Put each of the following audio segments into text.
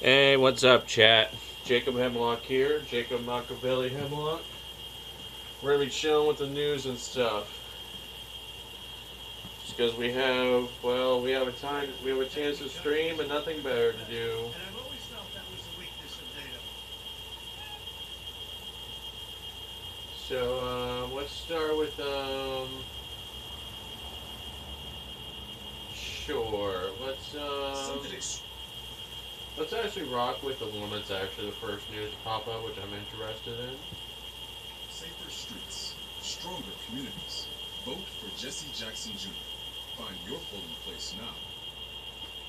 Hey, what's up, chat? Jacob Hemlock here, Jacob Machiavelli Hemlock. We're gonna be chilling with the news and stuff. Just because we have a chance to stream and nothing better to do. And I've always felt that was a weakness of NATO. So, let's start with, sure, let's actually rock with the one that's actually the first news to pop up, which I'm interested in. Safer streets, stronger communities. Vote for Jesse Jackson Jr. Find your polling place now.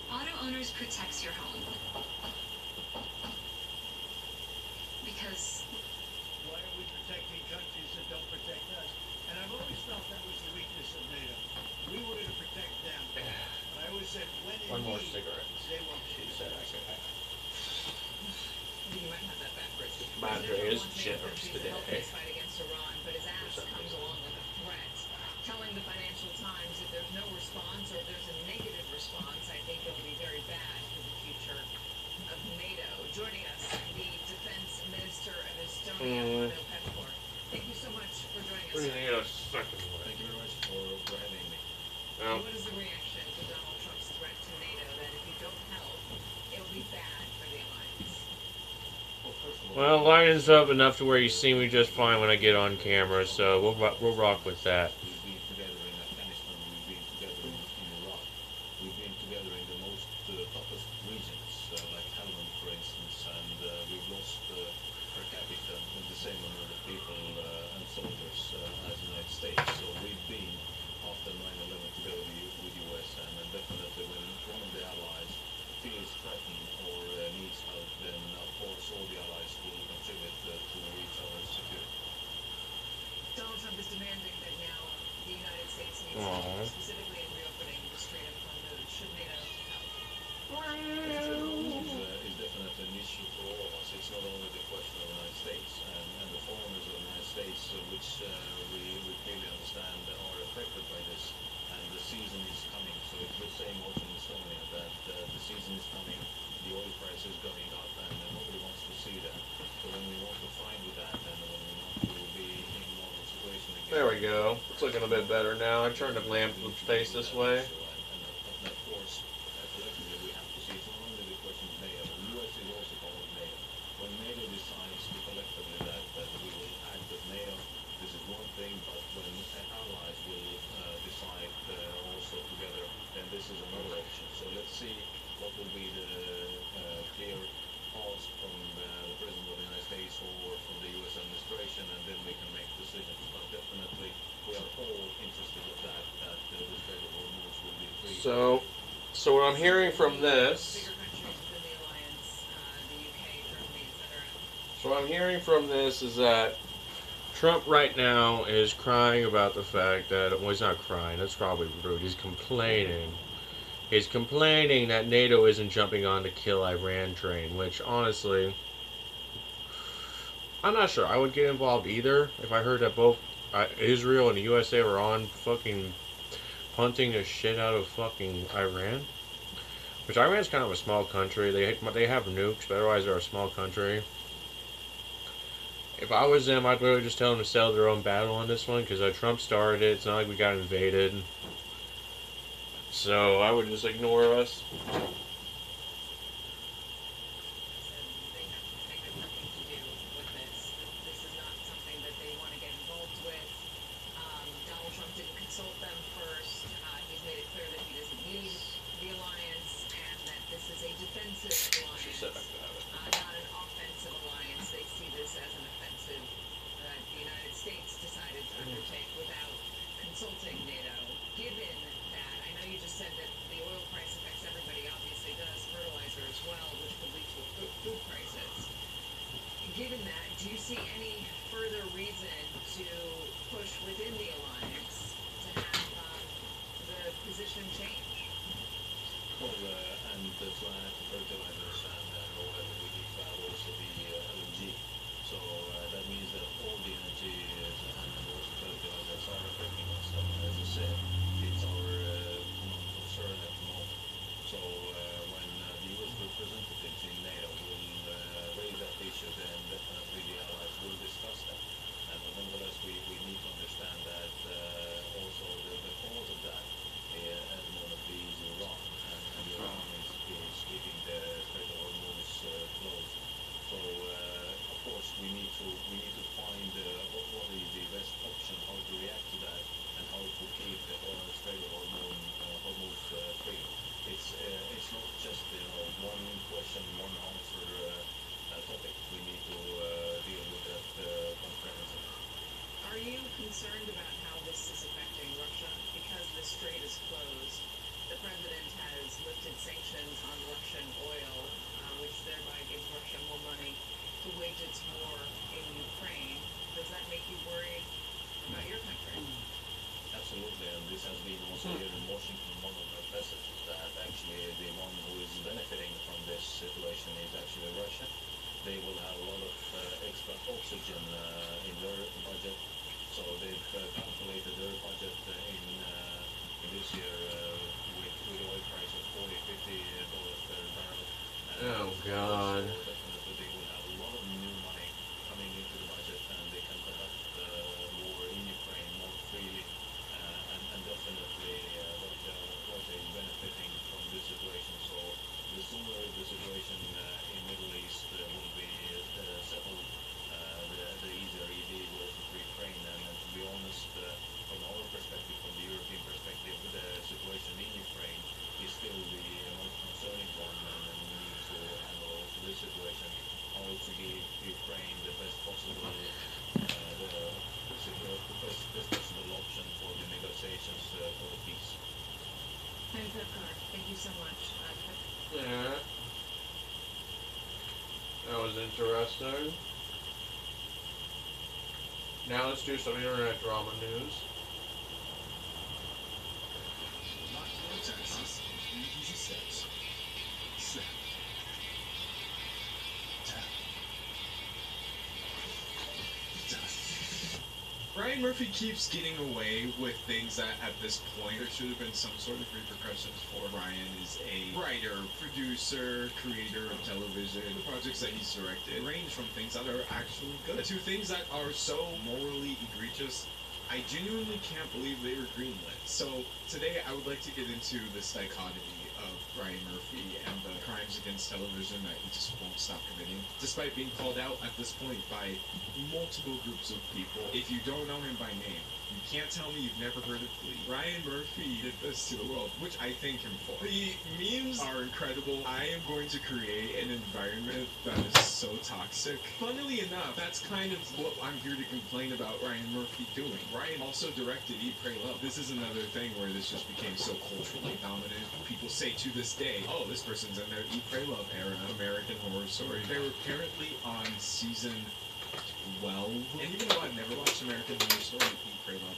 Auto Owners protects your home. Because Why are we protecting countries that don't protect us? And I've always felt that was the weakness of NATO. We were going to protect them. But I always said, when in One more need, cigarette. they won't She protect said I us. could have. you might have that backwards. Madre is generous countries to today. help this fight against Iran, but his ask comes along with a threat. Telling the Financial Times if there's no response or if there's a negative response, I think it'll be very bad for the future of NATO. Joining us, the Defense Minister of Estonia, Hanno Pevkur. Thank you so much for joining us. What do you need a second one? Thank you very much for having me. No. What is the reaction to Donald Trump's threat to NATO that if you don't help, it will be bad for the alliance? Well, first of all, Well, lighting's up enough to where you see me just fine when I get on camera, so we'll rock with that. we've been together in Afghanistan, we've been together in Iraq, we've been together in the most toughest regions, like Helmand, for instance, and we've lost per capita the same amount of people and soldiers as the United States. So we've been, after 9/11, together with US, and definitely when one of the allies feels threatened or needs help, then of course all the allies will contribute to each other's security. Donald Trump is demanding that now the United States needs Aw. help, specifically in reopening the Strait of Hormuz. Should NATO help? Is definitely an issue for all of us. It's not only the question of the United States and the foreigners of the United States, which we clearly understand are affected by this. And the season is coming, so it's the same also in Estonia that the season is coming, the oil price is going up, and nobody wants to see that. So when we want to fight with that, and when we want to be in a normal situation again. There we go. It's looking a bit better now. I turned the lamp face this way. And of course, collectively we have to see it's not only the question of NATO. The US is also part of NATO. When NATO decides collectively that we will act as NATO, this is one thing, but when allies will decide also together, then this is another option. So let's see what will be the clear ask from the President of the United States or from the US administration, and then we can make decisions. But definitely we are all interested in that the Strait of Hormuz will be free. So what I'm hearing from this, Bigger countries within the alliance, the UK, Germany, etc. so what I'm hearing from this is that Trump right now is crying about the fact that, well, he's not crying, that's probably rude, he's complaining. He's complaining that NATO isn't jumping on the kill Iran train, which honestly, I'm not sure I would get involved either if I heard that both Israel and the USA were on fucking punting the shit out of fucking Iran. Which Iran's kind of a small country. They have nukes, but otherwise they're a small country. If I was them, I'd really just tell them to settle their own battle on this one, because Trump started it. It's not like we got invaded. So I would just ignore us. They have nothing to do with this. This is not something that they want to get involved with. Donald Trump didn't consult them first. He's made it clear that he doesn't need the alliance and that this is a defensive She alliance, said I could have it. not an offensive alliance. They see this as an offensive that the United States decided to undertake without consulting NATO. Given that, I know you just said that the oil price affects everybody, obviously does fertilizer as well, which could lead to food prices. Given that, do you see any further reason to push within the alliance to have the position change? Well, and to add the fertilizers and oil, we need to have also the LNG. So that means that all the energy and also fertilizers are affecting us. And as I said, it's our common concern at the moment. So when the US representatives in NATO they will have a lot of extra oxygen in their budget. So they've calculated their budget in this year with the oil price of 40, $50 per barrel. Oh So God. definitely they will have a lot of new money coming into the budget, and they can conduct war in Ukraine more freely. And definitely Russia is benefiting from this situation. So the sooner the situation in Middle East will be settled, the easier it is also for Ukraine. And to be honest, from our perspective, from the European perspective, the situation in Ukraine is still the most concerning one, and we need to handle also this situation, how to give Ukraine the best possible, best possible option for the negotiations for the peace. Very good, Connor. Thank you so much. Yeah. That was interesting. Now let's do some internet drama news. Texas, easy steps. Snap. Tap. Tap. Ryan Murphy keeps getting away with things that at this point there should have been some sort of repercussions for. Ryan is a writer, producer, creator of television. The projects that he's directed range from things that are actually good to things that are so morally egregious I genuinely can't believe they were greenlit. So today I would like to get into this dichotomy of Ryan Murphy and the crimes against television that he just won't stop committing, despite being called out at this point by multiple groups of people. If you don't know him by name, you can't tell me you've never heard of Glee. Ryan Murphy did this to the world, which I thank him for. The memes are incredible. I am going to create an environment that is so toxic. Funnily enough, that's kind of what I'm here to complain about Ryan Murphy doing. Ryan also directed Eat, Pray, Love. This is another thing where this just became so culturally dominant. People say to this day, oh, this person's in their Eat, Pray, Love era of American Horror Story. They were apparently on season 12. And even though I've never watched American Horror Story, Eat, Pray, Love,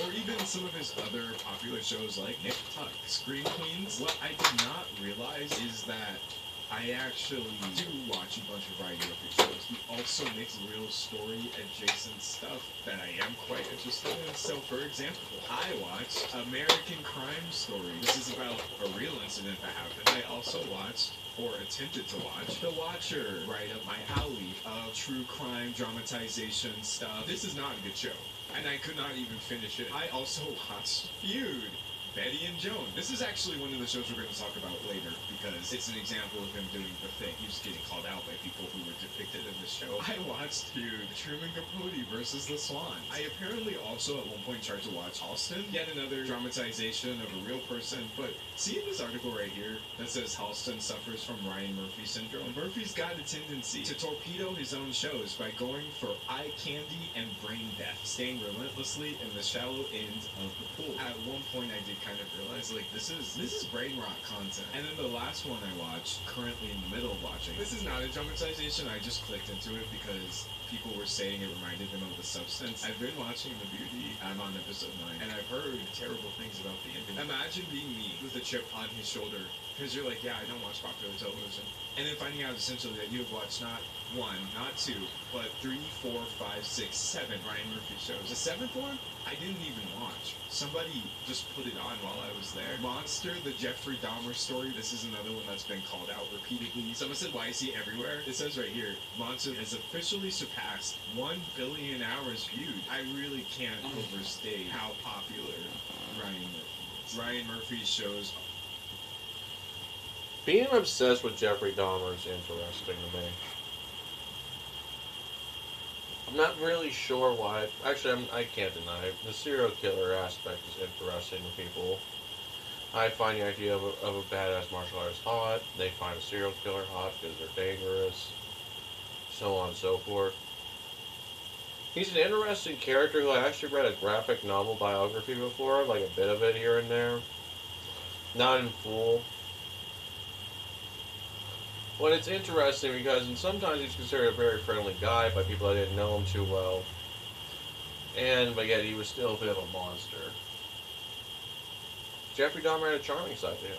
or even some of his other popular shows like Nick Tuck, Scream Queens, what I did not realize is that I actually do watch a bunch of Ryan Murphy shows. He also makes real story adjacent stuff that I am quite interested in. So, for example, I watched American Crime Story. This is about a real incident that happened. I also watched, or attempted to watch, The Watcher, right up my alley of true crime dramatization stuff. This is not a good show, and I could not even finish it. I also watched Feud. Betty and Joan. This is actually one of the shows we're going to talk about later because it's an example of him doing the thing. He was getting called out by people who were depicted in this show. I watched Feud, Truman Capote versus the Swans. I apparently also at one point tried to watch Halston, yet another dramatization of a real person. But see this article right here that says Halston suffers from Ryan Murphy syndrome? Murphy's got a tendency to torpedo his own shows by going for eye candy and brain death, staying relentlessly in the shallow end of the pool. At one point I did kind of realize like this is brain rot content. And then the last one I watched, currently in the middle of watching, this is not a dramatization, I just clicked into it because people were saying it reminded them of The Substance. I've been watching The Beauty, I'm on episode 9, and I've heard terrible things about the ending. Imagine being me with a chip on his shoulder because you're like, yeah, I don't watch popular television, and then finding out essentially that you have watched not one, not two, but 3, 4, 5, 6, 7 Ryan Murphy shows. The seventh one, I didn't even watch. Somebody just put it on while I was there. Monster, the Jeffrey Dahmer story. This is another one that's been called out repeatedly. Someone said, why is he everywhere? It says right here, Monster has officially surpassed 1 billion hours viewed. I really can't overstate how popular Ryan Murphy is. Ryan Murphy shows... Being obsessed with Jeffrey Dahmer is interesting to me. I'm not really sure why. Actually, I can't deny it. The serial killer aspect is interesting to people. I find the idea of a badass martial artist hot. They find a serial killer hot because they're dangerous. So on and so forth. He's an interesting character who I actually read a graphic novel biography before, like a bit of it here and there. Not in full. But it's interesting because sometimes he's considered a very friendly guy by people that didn't know him too well. But yet he was still a bit of a monster. Jeffrey Dahmer had a charming side to him.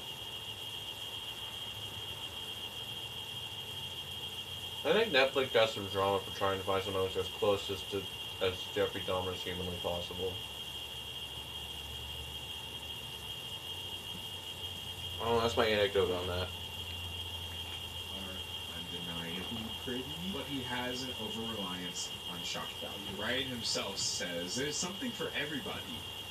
I think Netflix got some drama for trying to find someone who's as closest to as Jeffrey Dahmer as humanly possible. Oh, that's my anecdote on that. Are undeniably pretty, but he has an over-reliance on shock value. Ryan himself says there's something for everybody,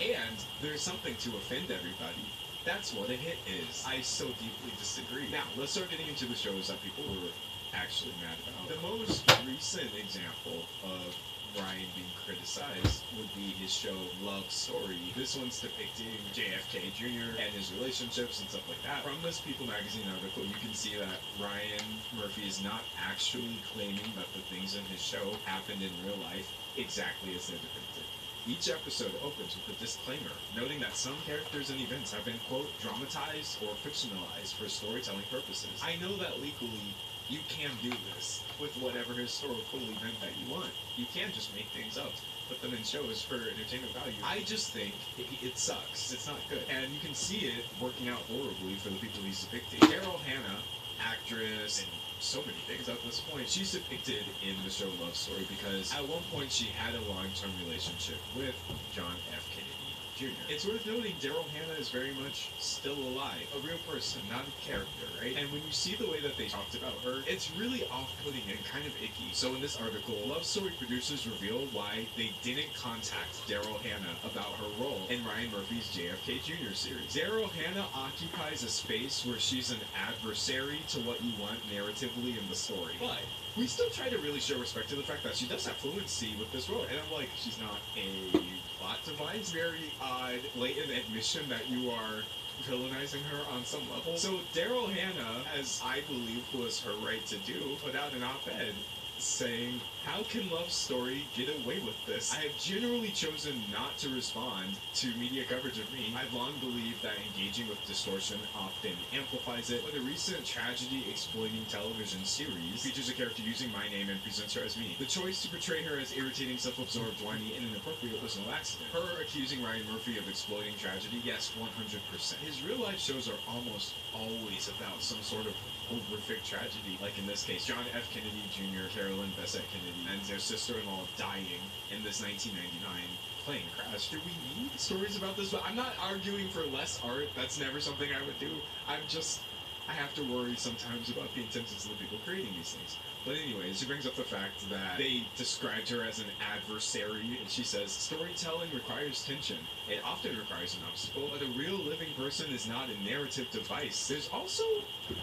and there's something to offend everybody. That's what a hit is. I so deeply disagree. Now, let's start getting into the shows that people were actually mad about. The most recent example of Ryan being criticized would be his show Love Story. This one's depicting JFK Jr. and his relationships and stuff like that. From this People magazine article, you can see that Ryan Murphy is not actually claiming that the things in his show happened in real life exactly as they're depicted. Each episode opens with a disclaimer, noting that some characters and events have been, quote, dramatized or fictionalized for storytelling purposes. I know that legally you can do this with whatever historical event that you want. You can just make things up, put them in shows for entertainment value. I just think it sucks. It's not good. And you can see it working out horribly for the people he's depicting. Daryl Hannah, actress, and so many things at this point. She's depicted in the show Love Story because at one point she had a long-term relationship with John F. Kennedy Jr. It's worth noting Daryl Hannah is very much still alive, a real person, not a character, right? And when you see the way that they talked about her, it's really off-putting and kind of icky. So in this article, Love Story producers revealed why they didn't contact Daryl Hannah about her role in Ryan Murphy's JFK Jr. series. Daryl Hannah occupies a space where she's an adversary to what you want narratively in the story. But we still try to really show respect to the fact that she does have fluency with this role. And I'm like, she's not a plot device. Very odd, blatant admission that you are villainizing her on some level. So Daryl Hannah, as I believe was her right to do, put out an op-ed saying, how can Love Story get away with this? I have generally chosen not to respond to media coverage of me. I've long believed that engaging with distortion often amplifies it, but a recent tragedy exploiting television series features a character using my name and presents her as me. The choice to portray her as irritating, self-absorbed, whiny, and inappropriate was no accident. Her accusing Ryan Murphy of exploiting tragedy, yes, 100%. His real-life shows are almost always about some sort of horrific tragedy, like in this case, John F. Kennedy Jr., Carolyn Bessette Kennedy, and their sister-in-law dying in this 1999 plane crash. Do we need stories about this? But I'm not arguing for less art. That's never something I would do. I have to worry sometimes about the intentions of the people creating these things. But anyways, she brings up the fact that they described her as an adversary, and she says, storytelling requires tension. It often requires an obstacle, but a real living person is not a narrative device. There's also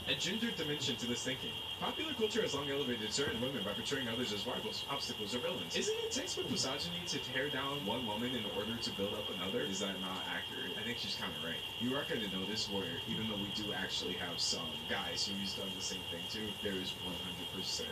a gendered dimension to this thinking. Popular culture has long elevated certain women by portraying others as rivals, obstacles, or villains. Isn't it textbook misogyny to tear down one woman in order to build up another? Is that not accurate? I think she's kind of right. You are going to notice where, even though we do actually have some guys who's done the same thing too, there is 100%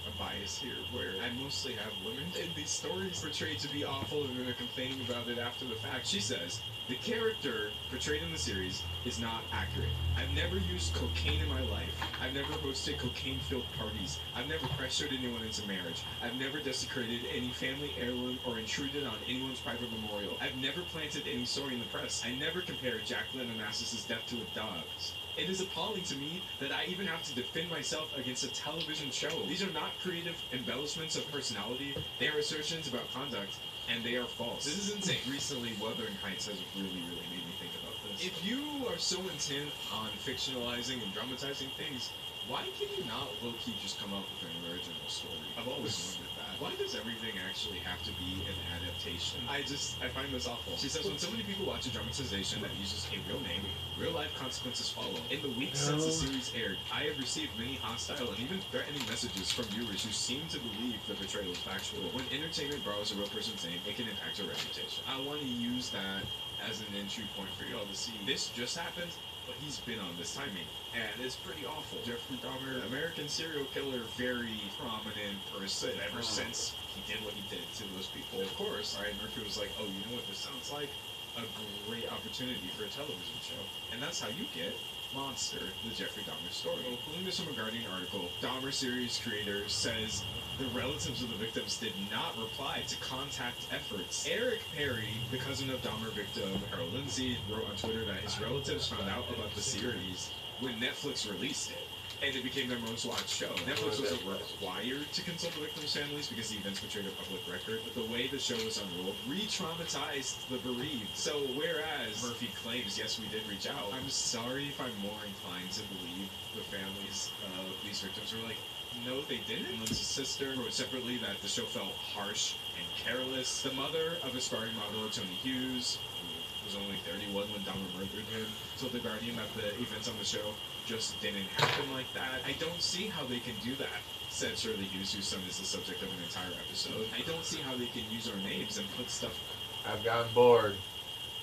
a bias here where I mostly have women in these stories portrayed to be awful and then they're complaining about it after the fact. She says, the character portrayed in the series is not accurate. I've never used cocaine in my life. I've never hosted cocaine-filled parties. I've never pressured anyone into marriage. I've never desecrated any family heirloom or intruded on anyone's private memorial. I've never planted any story in the press. I never compared Jacqueline Onassis' death to a dog's. It is appalling to me that I even have to defend myself against a television show. These are not creative embellishments of personality. They are assertions about conduct, and they are false. This is insane. Recently, Wuthering Heights has really made me think about this. If you are so intent on fictionalizing and dramatizing things, why can you not low-key just come up with an original story? I've always wondered that. Why does everything actually have to be an adaptation? I find this awful. She says, when so many people watch a dramatization that uses a real name, real-life consequences follow. In the weeks since the series aired, I have received many hostile and even threatening messages from viewers who seem to believe the portrayal is factual. When entertainment borrows a real person's name, it can impact your reputation. I want to use that as an entry point for y'all to see. This just happened, but he's been on this timing, and it's pretty awful. Jeffrey Dahmer, American serial killer, very prominent person ever since he did what he did to those people. Of course, Ryan Murphy was like, oh, you know what this sounds like? A great opportunity for a television show. And that's how you get Monster, the Jeffrey Dahmer story. Well, pulling this from a Guardian article, Dahmer series creator says the relatives of the victims did not reply to contact efforts. Eric Perry, the cousin of Dahmer victim Harold Lindsay, wrote on Twitter that his relatives found out about the series when Netflix released it. and it became their most watched show. Netflix wasn't required to consult the victims' families because the events portrayed a public record, but the way the show was unrolled re-traumatized the bereaved. So whereas Murphy claims, yes, we did reach out, I'm sorry if I'm more inclined to believe the families of these victims were like, no, they didn't. Lynn's sister wrote separately that the show felt harsh and careless. The mother of aspiring model Tony Hughes, who was only 31 when Dahmer murdered him, told The Guardian that the events on the show just didn't happen like that. I don't see how they can do that, said Shirley Hughes, whose son is the subject of an entire episode. I don't see how they can use our names and put stuff. I've gotten bored.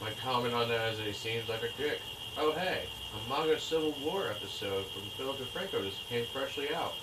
My comment on that is that he seems like a dick. Oh hey, a manga Civil War episode from Phil DeFranco just came freshly out.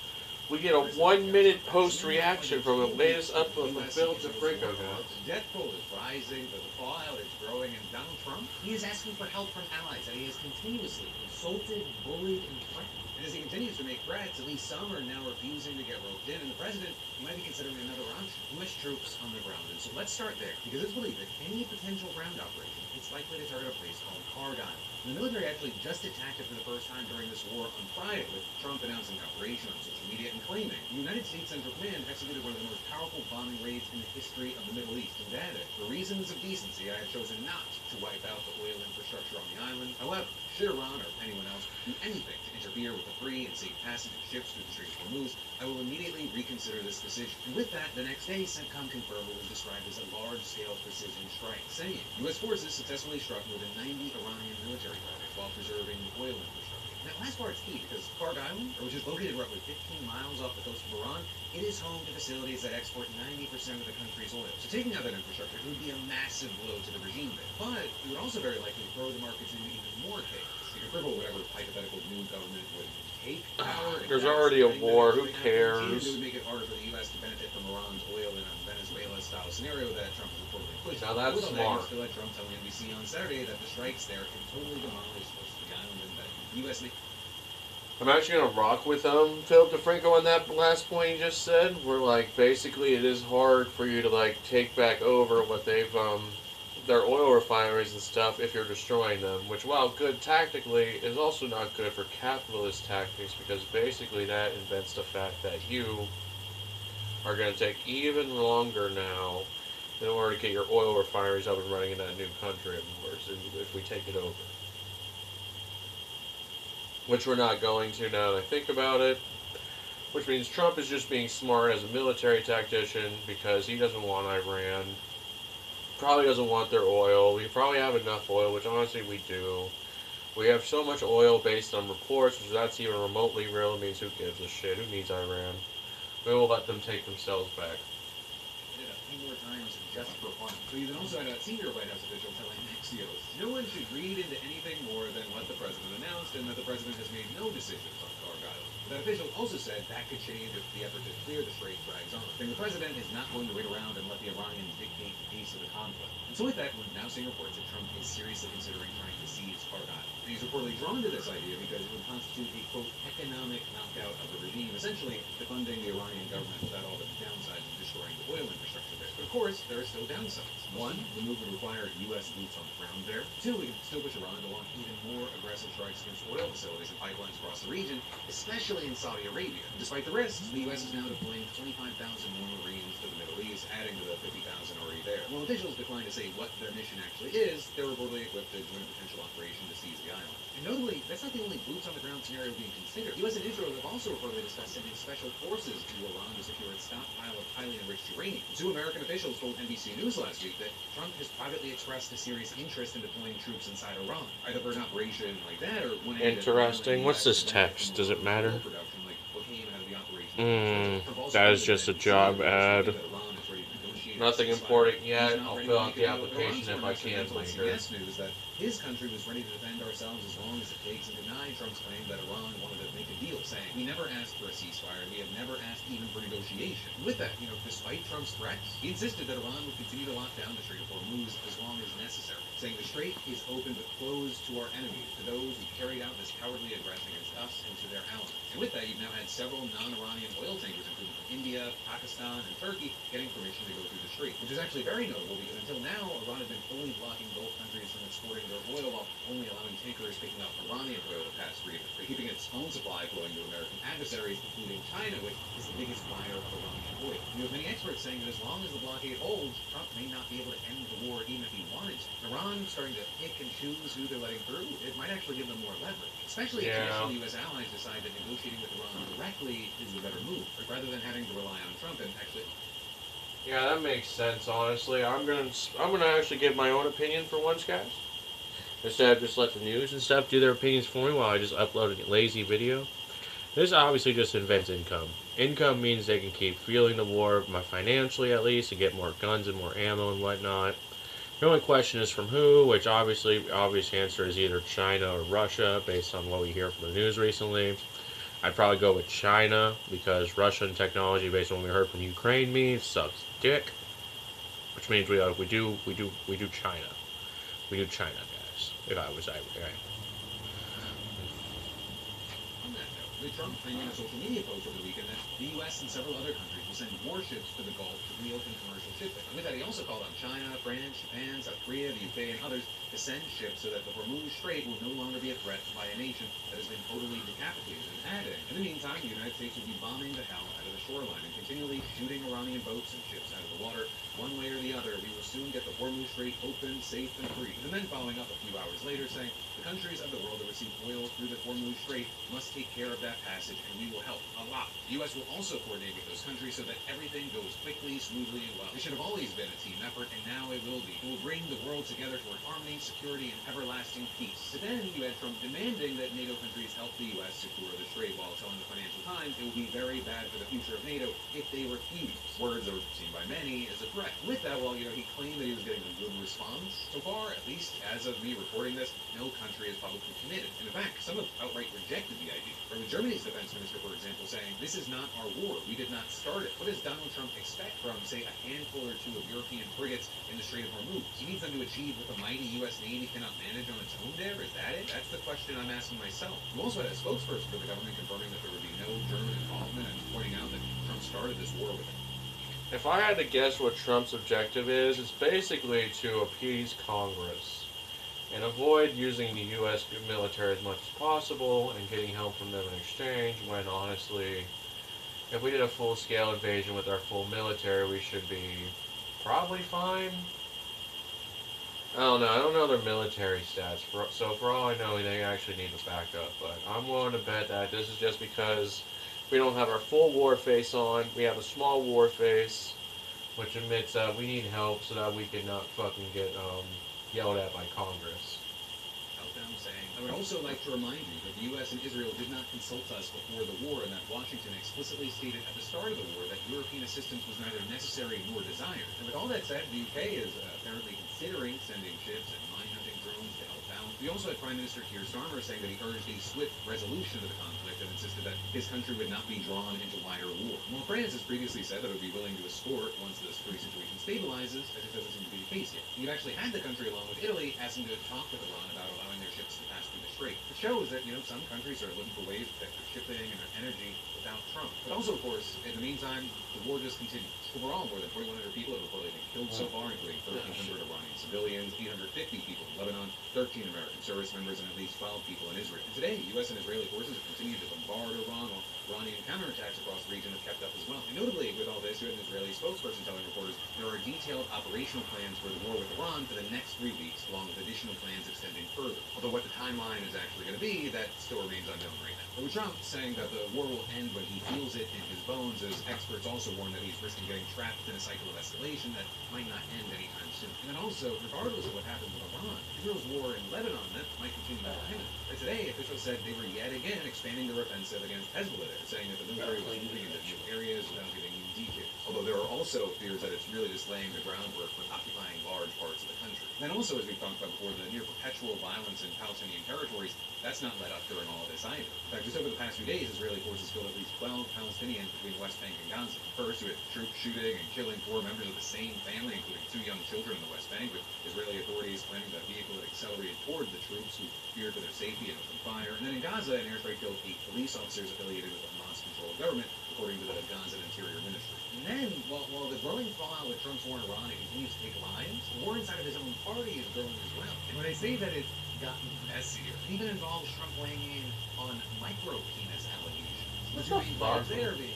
We get a 1-minute post reaction from the latest upload from Phil DeFranco now. Debt toll is rising, the fallout is growing, and Donald Trump, he is asking for help from allies that he has continuously insulted, bullied, and threatened. And as he continues to make threats, at least some are now refusing to get roped in, and the president might be considering another option: U.S. troops on the ground. And so let's start there, because it's believed that any potential ground operation is likely to target a place called Cargyle. The military actually just attacked it for the first time during this war on Friday, with Trump announcing the operation on social media and claiming the United States Central Command executed one of the most powerful bombing raids in the history of the Middle East. And added, for reasons of decency, I have chosen not to wipe out the oil infrastructure on the island. However, should Iran or anyone else do anything to interfere with the free and safe passage of ships through the Strait of Hormuz, I will immediately reconsider this decision. And with that, the next day, CENTCOM confirmed what was described as a large-scale precision strike, saying U.S. forces successfully struck more than 90 Iranian military targets while preserving oil infrastructure. That last part's key because Kharg Island, which is located roughly 15 miles off the coast of Iran, it is home to facilities that export 90% of the country's oil. So taking out that infrastructure would be a massive blow to the regime there. But it would also very likely throw the markets into even more chaos. You can cripple whatever hypothetical new government would take power. There's already a war. Who cares? It would make it harder for the U.S. to benefit from Iran's oil in a Venezuela-style scenario that Trump has reportedly pushed. Now that's With all smart. That, still had Trump telling NBC on Saturday that the strikes there can totally demolish most of the island and that U.S. I'm actually gonna rock with Philip DeFranco on that last point he just said. Where like basically it is hard for you to like take back over what they've their oil refineries and stuff if you're destroying them. Which, while good tactically, is also not good for capitalist tactics because basically that invents the fact that you are going to take even longer now in order to get your oil refineries up and running in that new country of yours if we take it over. Which we're not going to now that I think about it. Which means Trump is just being smart as a military tactician because he doesn't want Iran. Probably doesn't want their oil. We probably have enough oil, which honestly we do. We have so much oil based on reports, which that's even remotely real. It means who gives a shit? Who needs Iran? We will let them take themselves back. Did a few more times just for fun. So you then also had a senior White House official telling Axios, no one should read into anything more than what the president announced and that the president has made no decisions on Kharg Island. That official also said that could change if the effort to clear the strait drags on. And the president is not going to wait around and let the Iranians dictate the pace of the conflict. And so with that, we're now seeing reports that Trump is seriously considering trying to seize Kharg Island. And he's reportedly drawn to this idea because it would constitute a, quote, economic knockout of the regime, essentially defunding the Iranian government without all the downsides of destroying the oil infrastructure there. But of course, there are still downsides. One, the move would require U.S. boots on the ground there. Two, it could still push Iran to launch even more aggressive strikes against oil facilities and pipelines across the region, especially in Saudi Arabia. Despite the risks, the U.S. is now deploying 25,000 more Marines to the Middle East, adding to the 50,000 already there. While officials decline to say what their mission actually is, they're reportedly equipped to join a potential operation to seize the island. And notably, that's not the only boots-on-the-ground scenario being considered. The U.S. and Israel have also reportedly discussed sending special forces to Iran to secure its stockpile of highly enriched uranium. Two American officials told NBC News last week that Trump has privately expressed a serious interest in deploying troops inside Iran, either for an operation like that or one aimed at Interesting. What's this text? Does it matter? That is just a job ad. Nothing important yet. I'll fill out the application if I can later. News that his country was ready to defend ourselves as long as it takes and deny Trump's claim that Iran wanted to make a deal, saying, we never asked for a ceasefire, we have never asked even for negotiation. With that, despite Trump's threats, he insisted that Iran would continue to lock down the Strait of Hormuz as long as necessary, saying the strait is open but closed to our enemies, to those who carried out this cowardly aggression against us and to their allies. And with that, you've now had several non-Iranian oil tankers, including from India, Pakistan, and Turkey getting permission to go through the strait, which is actually very notable because until now, Iran had been fully blocking Gulf countries from exporting their oil while only allowing tankers picking up Iranian oil to pass freely, by keeping its own supply flowing to American adversaries, including China, which is the biggest buyer of Iranian oil. You have many experts saying that as long as the blockade holds, Trump may not be able to end the war even if he wanted to. Iran starting to pick and choose who they're letting through, it might actually give them more leverage, especially if traditional U.S. allies decide that negotiating with Iran directly is the better move, rather than having to rely on Trump and actually. Yeah, that makes sense. Honestly, I'm gonna actually give my own opinion for once, guys. Instead of just let the news and stuff do their opinions for me while I just upload a lazy video. This obviously just invents income. Income means they can keep fueling the war, financially at least, and get more guns and more ammo and whatnot. The only question is from who, which obviously, obvious answer is either China or Russia, based on what we hear from the news recently. I'd probably go with China because Russian technology, based on what we heard from Ukraine, means sucks dick, which means we do China, guys. If I was right. On that note, Trump claimed in a social media post over the weekend that the U.S. and several other countries will send warships to the Gulf to reopen commercial shipping. And with that, he also called on China, France, Japan, South Korea, the UK, and others to send ships so that the Hormuz Strait will no longer be a threat by a nation that has been totally decapitated. And adding, in the meantime, the United States will be bombing the hell out of the shoreline and continually shooting Iranian boats and ships out of the water. One way or the other, we will soon get the Hormuz Strait open, safe, and free. And then following up a few hours later saying, the countries of the world that receive oil through the Hormuz Strait must take care of that passage, and we will help a lot. The U.S. will also coordinate with those countries so that everything goes quickly, smoothly, and well. It should have always been a team effort, and now it will be. It will bring the world together toward harmony, security, and everlasting peace. So then you had Trump demanding that NATO countries help the U.S. secure the strait, while telling the Financial Times it will be very bad for the future of NATO if they refuse. Words that were seen by many as a threat. With that, well, he claimed that he was getting a good response. So far, at least as of me recording this, no country is publicly committed. And in fact, some have outright rejected the idea. From Germany's defense minister, for example, saying, this is not our war. We did not start it. What does Donald Trump expect from, say, a handful or two of European frigates in the Strait of Hormuz? He needs them to achieve what the mighty U.S. Navy cannot manage on its own there? Is that it? That's the question I'm asking myself. You also had a spokesperson for the government confirming that there would be no German involvement and pointing out that Trump started this war with it. If I had to guess what Trump's objective is, it's basically to appease Congress and avoid using the U.S. military as much as possible and getting help from them in exchange, when honestly, if we did a full-scale invasion with our full military, we should be probably fine. I don't know. I don't know their military stats, so for all I know, they actually need the backup. But I'm willing to bet that this is just because we don't have our full war face on. We have a small war face, which admits that we need help so that we can not fucking get yelled at by Congress. Outbound saying, I would also like to remind you that the U.S. and Israel did not consult us before the war, and that Washington explicitly stated at the start of the war that European assistance was neither necessary nor desired. And with all that said, the UK is apparently considering sending ships and mine-hunting drones to help out. We also had Prime Minister Keir Starmer saying that he urged a swift resolution of the conflict and insisted that his country would not be drawn into wider war. While France has previously said that it would be willing to escort once the security situation stabilizes, that just doesn't seem to be the case yet. You've actually had the country, along with Italy, asking to talk with Iran about allowing their ships to pass through the strait. It shows that, some countries are looking for ways to protect their shipping and their energy without Trump. But also, of course, in the meantime, the war just continues. Overall, more than 4,100 people have reportedly been killed so far, including 1,300 Iranian civilians, 850 people in Lebanon, 13 American service members, and at least 12 people in Israel. And today, U.S. and Israeli forces have continued to bombard Iran, while Iranian counterattacks across the region have kept up as well. And notably, with all this, you had an Israeli spokesperson telling reporters there are detailed operational plans for the war with Iran for the next 3 weeks, along with additional plans extending further. Although what the timeline is actually going to be, that still remains unknown right now. But with Trump saying that the war will end when he feels it in his bones, as experts also warn that he's risking getting trapped in a cycle of escalation that might not end anytime soon. And then also, regardless of what happens with Iran, Israel's war in Lebanon, that might continue independent. But today, officials said they were yet again expanding their offensive against Hezbollah there, saying that the military was moving into new areas without giving new details. Although there are also fears that it's really just laying the groundwork for occupying large parts of the country. And then also, as we've talked about before, the near perpetual violence in Palestinian territories, that's not let up during all of this either. In fact, just over the past few days, Israeli forces killed at least 12 Palestinians between West Bank and Gaza. First, you had troops shooting and killing 4 members of the same family, including 2 young children in the West Bank, with Israeli authorities claiming that a vehicle had accelerated toward the troops who feared for their safety and opened fire. And then in Gaza, an airstrike killed 8 police officers affiliated with the Hamas-controlled government, according to the Gaza Interior Ministry. And then, while the growing fallout with Trump's war in Iran continues to take lives, the war inside of his own party is growing as well. And when I say that it's gotten messier, it even involves Trump weighing in on micro-penis allegations. What the fuck?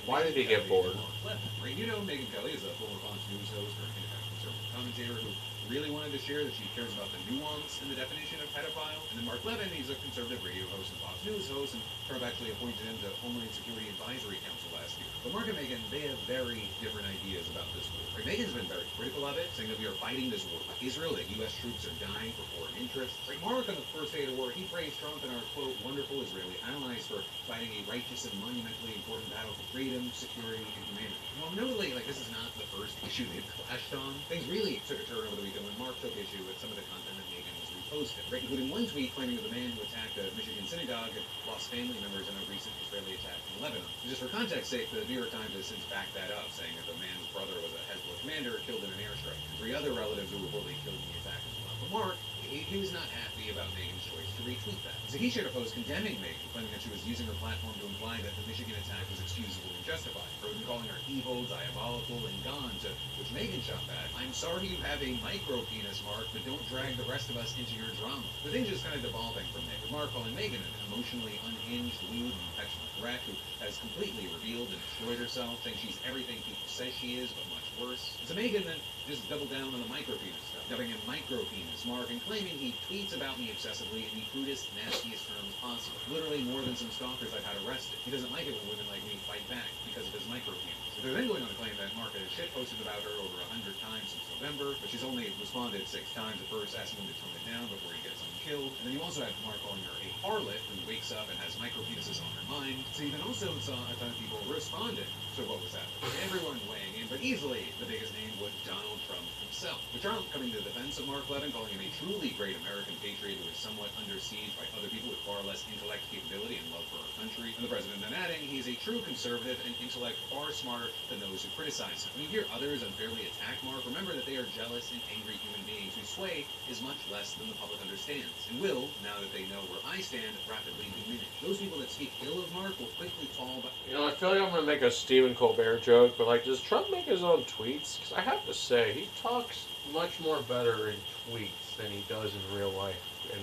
Why did he get bored? Right, you know, Megyn Kelly is a former Fox News host or independent conservative commentator who really wanted to share that she cares about the nuance in the definition of pedophile. And then Mark Levin, he's a conservative radio host and Fox News host, and Trump actually appointed him to Homeland Security Advisory Council last year. But Mark and Megyn, they have very different ideas about this war. Right, Megyn's been very critical of it, saying that we are fighting this war with Israel, that U.S. troops are dying for foreign interests. Right, Mark, on the first day of the war, he praised Trump and our, quote, wonderful Israeli allies for fighting a righteous and monumentally important battle for freedom, security, and humanity. Well, notably, this is not the first issue they've clashed on. Things really took a turn over the weekend when Mark took issue with some of the content that Megyn was reposting, right, including one tweet claiming that the man who attacked a Michigan synagogue had lost family members in a recent Israeli attack in Lebanon. And just for context's sake, the New York Times has since backed that up, saying that the man's brother was a Hezbollah commander killed in an airstrike, and 3 other relatives who were reportedly killed in the attack as well. But Mark, he was not happy about Megyn's choice to retweet that. So he shared a post condemning Megyn, claiming that she was using her platform to imply that the Michigan attack was excusable and justified, or even calling her evil, diabolical, and gone, to which Megyn shot back, "I'm sorry you have a micro-penis, Mark, but don't drag the rest of us into your drama." The thing just kind of devolving from there, with Mark calling Megyn an emotionally unhinged, lewd, and petulant wreck who has completely revealed and destroyed herself, saying she's everything people say she is, but much worse. So Megyn then just doubled down on the micro-penis stuff, dubbing him micro-penis Mark, and claiming he tweets about me obsessively in the crudest, nastiest terms possible. Literally more than some stalkers I've had arrested. He doesn't like it when women like me fight back because of his micro-penis. They're then going on to claim that Mark has shitposted about her over 100 times since November, but she's only responded 6 times at first, asking him to tone it down before he gets someone killed. And then you also have Mark calling her a harlot who wakes up and has micro-penises on her mind. So you then also saw a ton of people responding to what was happening. Everyone weighing in, but easily the biggest name was Donald Trump himself. With Trump coming to the defense of Mark Levin, calling him a truly great American patriot who is somewhat under siege by other people with far less intellect, capability, and love for our country. And the president then adding, he's a true conservative and intellect far smarter than those who criticize him. When you hear others unfairly attack Mark, remember that they are jealous and angry human beings whose sway is much less than the public understands, and will, now that they know where I stand, rapidly diminish. Those people that speak ill of Mark will quickly fall by... I feel like I'm going to make a Stephen Colbert joke, but does Trump make his own tweets? Because I have to say, he talks much more better in tweets than he does in real life, and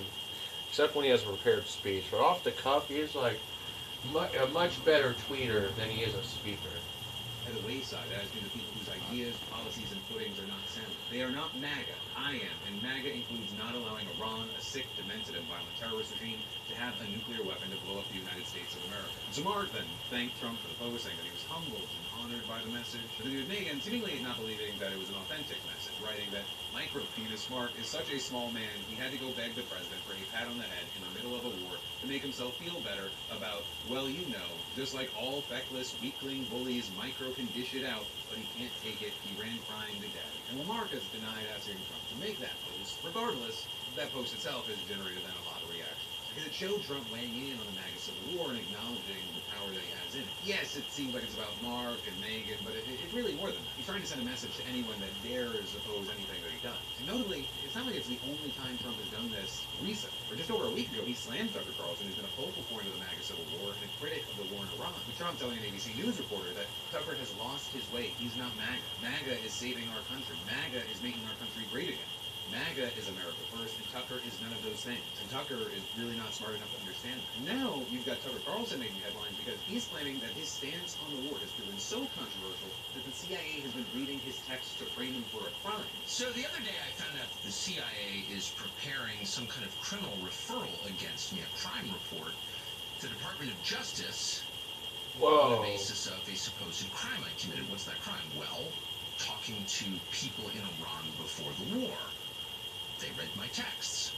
except when he has a prepared speech. But off the cuff, he is a much better tweeter than he is a speaker. At the wayside, as do the people whose ideas, policies, and footings are not sound. They are not MAGA. I am, and MAGA includes not allowing Iran, a sick, demented, and violent terrorist regime, to have a nuclear weapon to blow up the United States of America. So Mark then thanked Trump for the post, saying that he was humbled and honored by the message. But then Megyn seemingly not believing that it was an authentic message, writing that micro-penis Mark is such a small man, he had to go beg the president for a pat on the head in the middle of a war to make himself feel better about, well, just like all feckless, weakling bullies, Micro can dish it out, but he can't take it, he ran crying to daddy. And while Mark has denied asking Trump to make that post, regardless, that post itself has generated then a lot of reaction. Because it showed Trump weighing in on the MAGA Civil War and acknowledging the power that he has in it. Yes, it seems like it's about Mark and Megyn, but it's really more than that. He's trying to send a message to anyone that dares oppose anything that he does. And notably, it's not like it's the only time Trump has done this recently. For just over a week ago, he slammed Tucker Carlson, who's been a focal point of the MAGA Civil War and a critic of the war in Iran. With Trump telling an ABC News reporter that Tucker has lost his way. He's not MAGA. MAGA is saving our country. MAGA is making our country great again. MAGA is America first, and Tucker is none of those things. And Tucker is really not smart enough to understand that. And now you've got Tucker Carlson making headlines because he's claiming that his stance on the war has proven so controversial that the CIA has been reading his texts to frame him for a crime. So the other day I found out that the CIA is preparing some kind of criminal referral against me, a crime report, to the Department of Justice. On the basis of a supposed crime I committed. What's that crime? Well, talking to people in Iran before the war. They read my texts.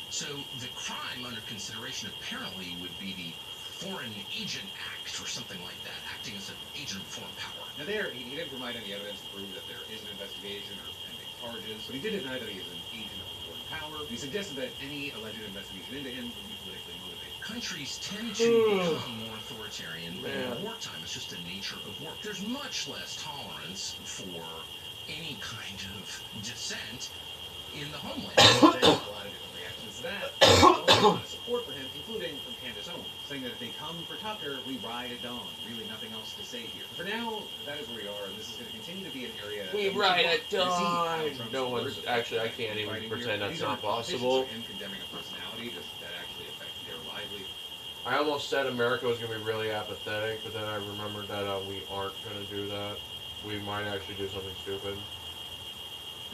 So the crime under consideration apparently would be the Foreign Agent Act or something like that, acting as an agent of foreign power. Now he didn't provide any evidence to prove that there is an investigation or pending charges, but he did deny that he is an agent of foreign power. He suggested that any alleged investigation into him would be politically motivated. Countries tend to become more authoritarian in wartime. It's just the nature of war. There's much less tolerance for any kind of dissent. in the homeland. There's a lot of different reactions to that. There's also a lot of support for him, including from Candace Owens, saying that if they come for Tucker, we ride at dawn. Really nothing else to say here. For now, that is where we are, and this is going to continue to be an area... We ride at dawn! No one's... Actually, I can't even pretend that's not possible. ...and condemning a personality that actually affects their livelihood. I almost said America was going to be really apathetic, but then I remembered that we aren't going to do that. We might actually do something stupid.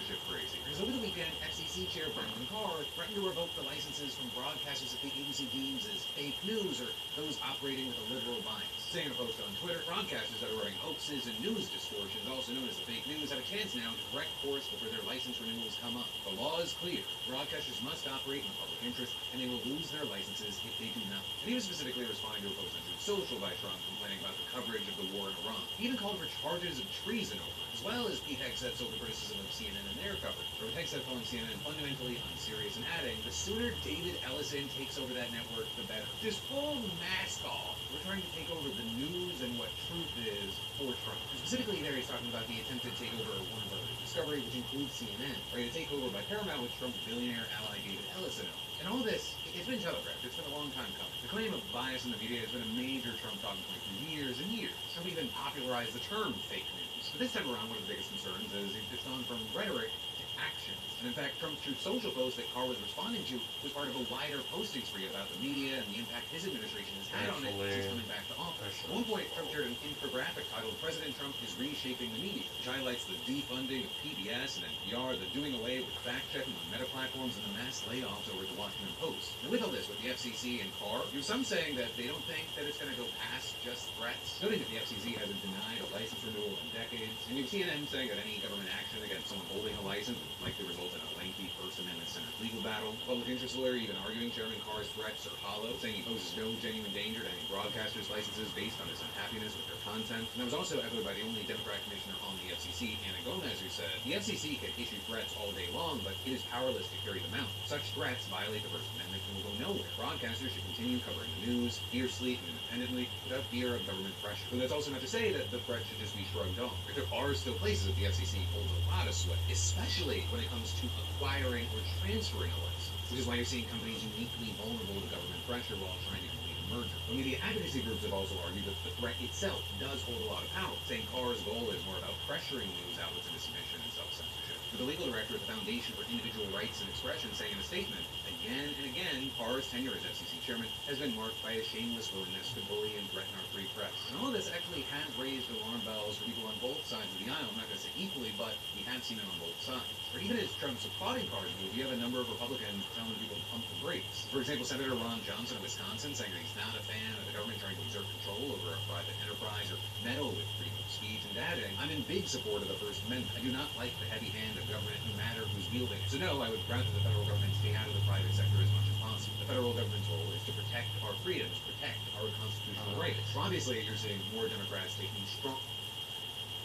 Shit crazy. Because over the weekend, FCC Chair Brendan Carr threatened to revoke the licenses from broadcasters that the agency deems as fake news or those operating with a liberal bias. Saying in a post on Twitter, broadcasters that are running hoaxes and news distortions, also known as the fake news, have a chance now to correct course before their license renewals come up. The law is clear. Broadcasters must operate in the public interest, and they will lose their licenses if they do not. And he was specifically responding to a post on Parasocial by Trump complaining about the coverage of the war in Iran. He even called for charges of treason over it, as well as Pete Hegseth's over criticism of CNN and their coverage. Or Hegseth calling CNN fundamentally unserious and adding, the sooner David Ellison takes over that network, the better. This full mask off. We're trying to take over the news and what truth is for Trump. And specifically there he's talking about the attempted takeover of Warner Brothers Discovery, which includes CNN, ready to take over by Paramount, which Trump's billionaire ally David Ellison owns. And all this, it's been telegraphed. It's been a long time coming. The claim of bias in the media has been a major Trump talking point for years and years. Trump even popularized the term fake news. But this time around, one of the biggest concerns is it's gone from rhetoric to action. And in fact, Trump's Truth Social post that Carr was responding to was part of a wider posting spree about the media and the impact his administration has had on it since coming back to office. At one point, Trump shared an infographic titled President Trump is Reshaping the Media, which highlights the defunding of PBS and NPR, the doing away with fact-checking on meta platforms, and the mass layoffs over at the Washington Post. And with all this, with the FCC and Carr, you have some saying that they don't think that it's going to go past just threats, noting that the FCC hasn't denied a license renewal in decades, and you have CNN saying that any government action against someone holding a license would likely result in a lengthy First Amendment-centered legal battle. Public interest lawyer even arguing Chairman Carr's threats are hollow, saying he poses no genuine danger to any broadcasters' licenses based on his unhappiness with their content. And that was also echoed by the only Democrat commissioner on the FCC, Anna Gomez, who said, the FCC can issue threats all day long, but it is powerless to carry them out. Such threats violate the First Amendment and will go nowhere. Broadcasters should continue covering the news, fiercely and independently, without fear of government pressure. But that's also not to say that the threat should just be shrugged off. There are still places that the FCC holds a lot of sway, especially when it comes to acquiring or transferring a license, which is why you're seeing companies uniquely vulnerable to government pressure while trying to complete a merger. But media advocacy groups have also argued that the threat itself does hold a lot of power, saying Carr's goal is more about pressuring news outlets into submission and self-censorship. With the legal director at the Foundation for Individual Rights and Expression saying in a statement, again and again, Carr's tenure as FCC chairman has been marked by a shameless willingness to bully and threaten our free press. And all of this actually has raised alarm bells for people on both sides of the aisle. I'm not going to say equally, but we have seen it on both sides. Or even as Trump's applauding Carr's move, you have a number of Republicans telling people to pump the brakes. For example, Senator Ron Johnson of Wisconsin saying that he's not a fan of the government trying to exert control over a private enterprise or meddle with freedom of speech, and adding, I'm in big support of the First Amendment. I do not like the heavy hand of government, no matter who's wielding it. So no, I would rather the federal government stay out of the private sector as much as possible. The federal government's role is to protect our freedoms, protect our constitutional rights. So obviously, you're seeing more Democrats taking strong...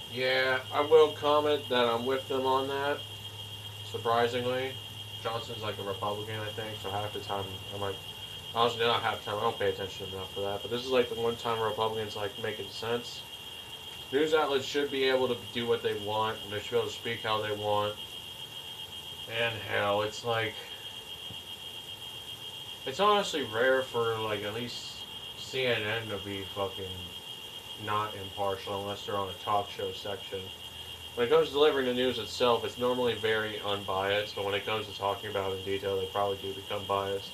Yeah, I will comment that I'm with them on that. Surprisingly, Johnson's like a Republican, I think, so half the time I'm like, honestly, not half the time, I don't pay attention enough for that, but this is like the one time Republicans like making sense. News outlets should be able to do what they want, and they should be able to speak how they want. And hell, it's like, it's honestly rare for like at least CNN to be fucking not impartial unless they're on a talk show section. When it comes to delivering the news itself, it's normally very unbiased, but when it comes to talking about it in detail, they probably do become biased.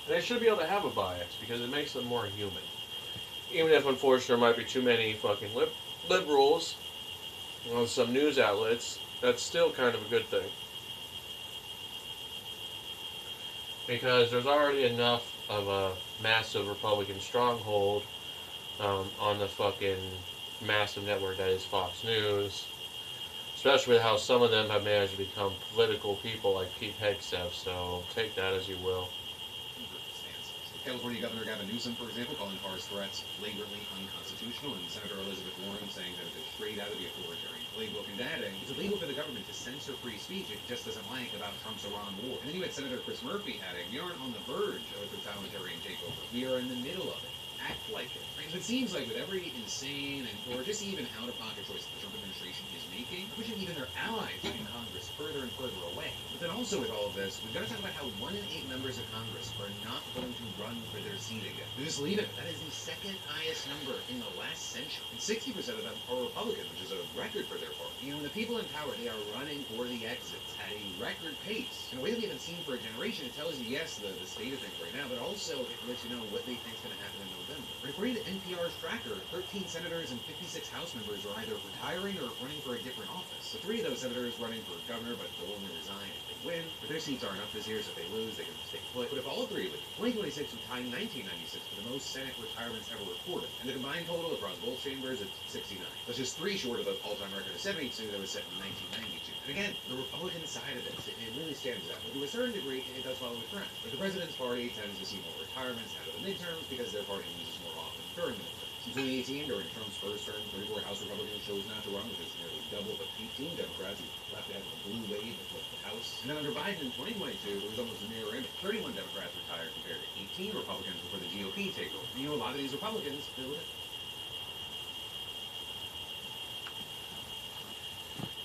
And they should be able to have a bias, because it makes them more human. Even if, unfortunately, there might be too many fucking liberals on some news outlets, that's still kind of a good thing. Because there's already enough of a massive Republican stronghold on the fucking massive network that is Fox News, especially with how some of them have managed to become political people like Pete Hegseth, so take that as you will. California Governor Gavin Newsom, for example, calling Carr's threats flagrantly unconstitutional, and Senator Elizabeth Warren saying that it is straight out of the authoritarian playbook, and adding, it's illegal for the government to censor free speech it just doesn't like about Trump's Iran war. And then you had Senator Chris Murphy adding, we aren't on the verge of a totalitarian takeover. We are in the middle of it. Act like it. And Because it seems like with every insane or just even out-of-pocket choice that the Trump administration is making, they're pushing even their allies in Congress further and further away. But then also with all of this, we've got to talk about how 1 in 8 members of Congress are not going to run for their seat again. They just leave it. That is the second highest number in the last century. And 60% of them are Republicans, which is a record for their party. You know, the people in power, they are running for the exits at a record pace. In a way that we haven't seen for a generation. It tells you, yes, the state of things right now, but also it lets you know what they think is going to happen in November. But according to NPR's tracker, 13 senators and 56 House members are either retiring or running for a different office. So 3 of those senators running for governor, but they'll only resign if they win. But their seats aren't up this year, so if they lose, they can stay put. But if all 3 leave, 2026 would tie 1996 for the most Senate retirements ever recorded. And the combined total across both chambers is 69. That's just 3 short of the all-time record of 72 that was set in 1992. And again, the Republican side of this, it really stands out. But to a certain degree, it does follow the trend. But the president's party tends to see more retirements out of the midterms because their party loses more often during the midterms. In 2018, during Trump's first term, 34 House Republicans chose not to run, which is nearly double the 18 Democrats who left out of the blue wave that flipped the House. And then under Biden in 2022, it was almost a mirror image. 31 Democrats retired compared to 18 Republicans before the GOP takeover. And you know, a lot of these Republicans, they would have.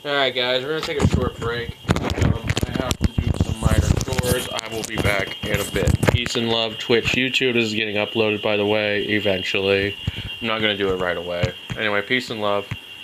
Alright guys, we're going to take a short break. I have to do some minor chores. I will be back in a bit. Peace and love, Twitch, YouTube. This is getting uploaded, by the way, eventually. I'm not going to do it right away. Anyway, peace and love.